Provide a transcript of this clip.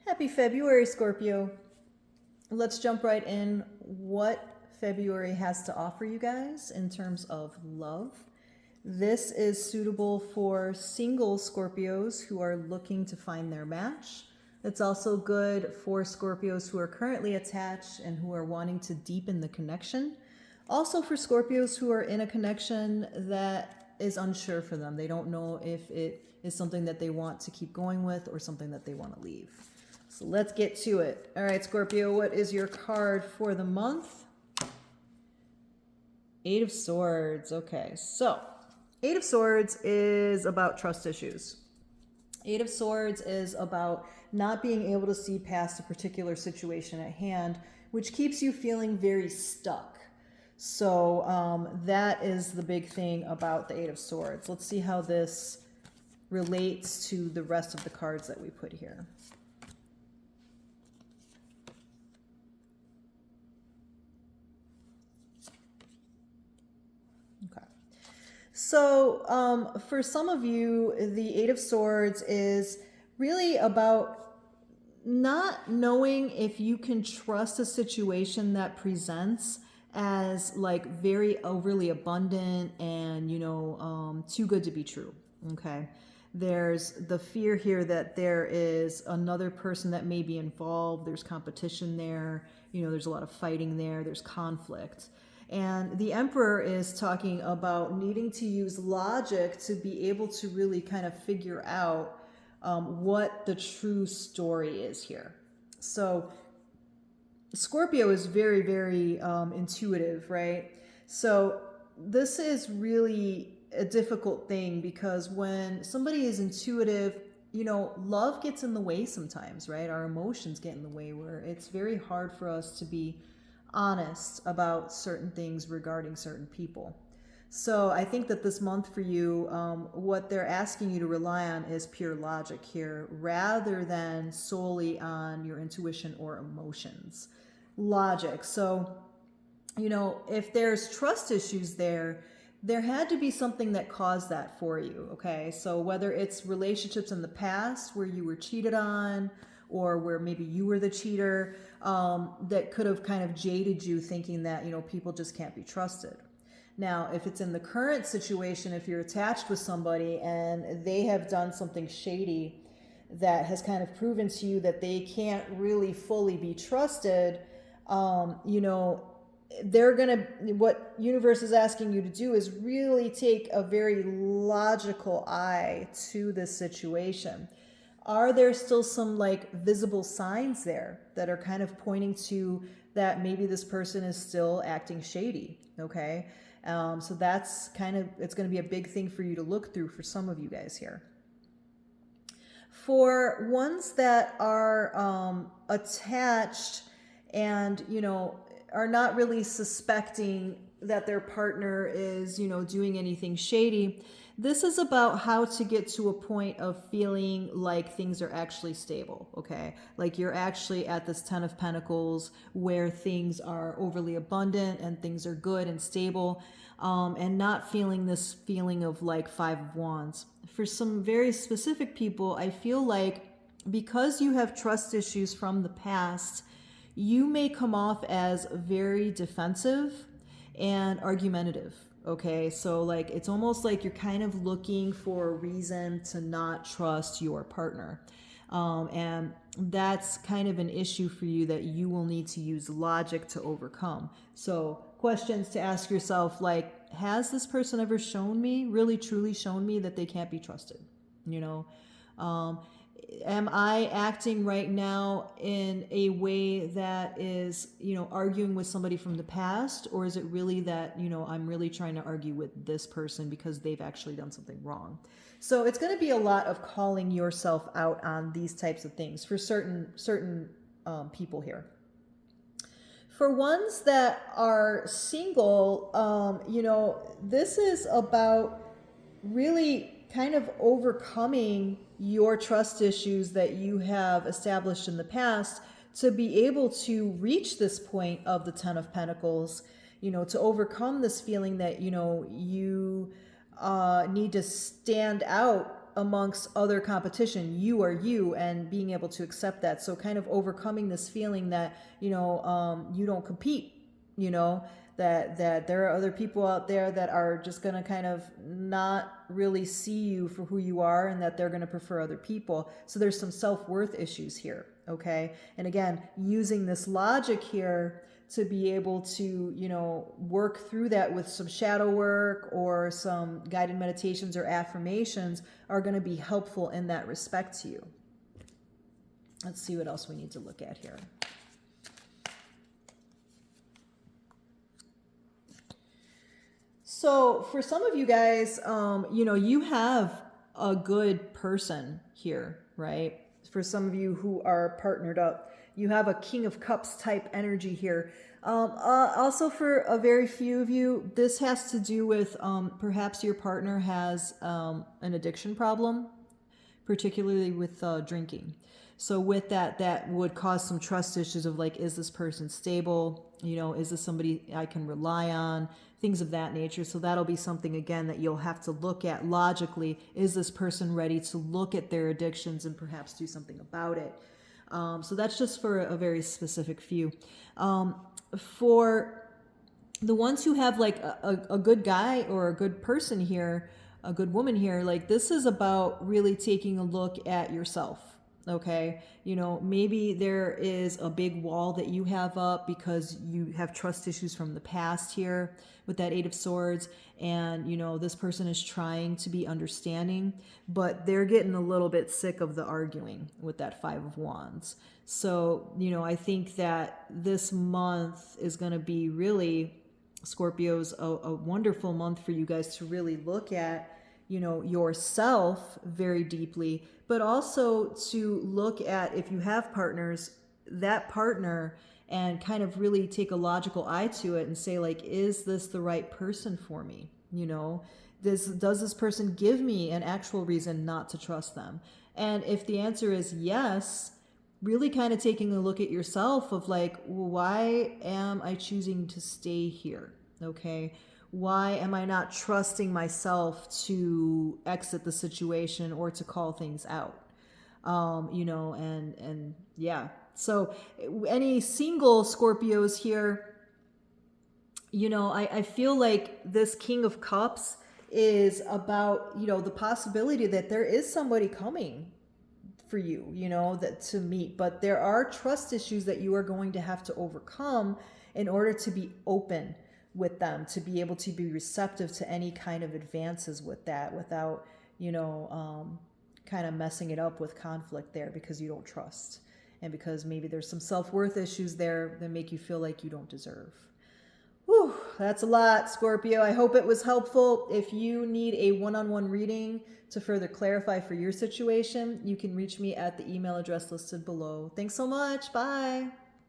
Happy February, Scorpio. Let's jump right in. What February has to offer you guys in terms of love. This is suitable for single Scorpios who are looking to find their match. It's also good for Scorpios who are currently attached and who are wanting to deepen the connection. Also for Scorpios who are in a connection that is unsure for them. They don't know if it is something that they want to keep going with or something that they want to leave. So let's get to it. All right, Scorpio, what is your card for the month? Eight of Swords. Okay, so Eight of Swords is about trust issues. Eight of Swords is about not being able to see past a particular situation at hand, which keeps you feeling very stuck. So that is the big thing about the Eight of Swords. Let's see how this relates to the rest of the cards that we put here. Okay. So for some of you, the Eight of Swords is really about not knowing if you can trust a situation that presents as like very overly abundant and, too good to be true. Okay. There's the fear here that there is another person that may be involved. There's competition there. There's a lot of fighting there. There's conflict. And the Emperor is talking about needing to use logic to be able to really kind of figure out what the true story is here. So Scorpio is very, very intuitive, right? So this is really a difficult thing because when somebody is intuitive, love gets in the way sometimes, right? Our emotions get in the way where it's very hard for us to be honest about certain things regarding certain people. So I think that this month for you, what they're asking you to rely on is pure logic here rather than solely on your intuition or emotions. Logic. So, if there's trust issues there had to be something that caused that for you, okay? So whether it's relationships in the past where you were cheated on or where maybe you were the cheater, that could have kind of jaded you thinking that, people just can't be trusted. Now, if it's in the current situation, if you're attached with somebody and they have done something shady that has kind of proven to you that they can't really fully be trusted, what universe is asking you to do is really take a very logical eye to this situation. Are there still some like visible signs there that are kind of pointing to that maybe this person is still acting shady? Okay. So that's it's going to be a big thing for you to look through for some of you guys here. For ones that are attached and, are not really suspecting that their partner is, doing anything shady, this is about how to get to a point of feeling like things are actually stable, okay? Like you're actually at this Ten of Pentacles where things are overly abundant and things are good and stable, and not feeling this feeling of like Five of Wands. For some very specific people, I feel like because you have trust issues from the past, you may come off as very defensive and argumentative. Okay, so like it's almost like you're kind of looking for a reason to not trust your partner. And that's kind of an issue for you that you will need to use logic to overcome. So questions to ask yourself like, has this person ever shown me, really truly shown me that they can't be trusted? Am I acting right now in a way that is, arguing with somebody from the past? Or is it really that, I'm really trying to argue with this person because they've actually done something wrong? So it's going to be a lot of calling yourself out on these types of things for certain people here. For ones that are single, this is about really kind of overcoming your trust issues that you have established in the past to be able to reach this point of the Ten of Pentacles, to overcome this feeling that, you need to stand out amongst other competition. You are you, and being able to accept that. So kind of overcoming this feeling that, you know, you don't compete, you know, that there are other people out there that are just going to kind of not really see you for who you are, and that they're going to prefer other people. So there's some self-worth issues here. Okay. And again, using this logic here to be able to, you know, work through that with some shadow work or some guided meditations or affirmations are going to be helpful in that respect to you. Let's see what else we need to look at here. So for some of you guys, you know, you have a good person here, right? For some of you who are partnered up, you have a King of Cups type energy here. Also for a very few of you, this has to do with perhaps your partner has an addiction problem, particularly with drinking. So with that, that would cause some trust issues of like, is this person stable? You know, is this somebody I can rely on? Things of that nature. So that'll be something, again, that you'll have to look at logically. Is this person ready to look at their addictions and perhaps do something about it? So that's just for a very specific few. For the ones who have like a good guy or a good person here, a good woman here, like this is about really taking a look at yourself. Okay. You know, maybe there is a big wall that you have up because you have trust issues from the past here with that Eight of Swords. And, you know, this person is trying to be understanding, but they're getting a little bit sick of the arguing with that Five of Wands. So, you know, I think that this month is going to be really, Scorpios, a wonderful month for you guys to really look at, you know, yourself very deeply, but also to look at, if you have partners, that partner, and kind of really take a logical eye to it and say like, is this the right person for me? You know, does this person give me an actual reason not to trust them? And if the answer is yes, really kind of taking a look at yourself of like, why am I choosing to stay here? Okay. Why am I not trusting myself to exit the situation or to call things out? You know, and yeah. So any single Scorpios here, you know, I feel like this King of Cups is about, you know, the possibility that there is somebody coming for you, you know, that to meet, but there are trust issues that you are going to have to overcome in order to be open with them, to be able to be receptive to any kind of advances with that without, you know, kind of messing it up with conflict there because you don't trust. And because maybe there's some self-worth issues there that make you feel like you don't deserve. Whew, that's a lot, Scorpio. I hope it was helpful. If you need a one-on-one reading to further clarify for your situation, you can reach me at the email address listed below. Thanks so much. Bye.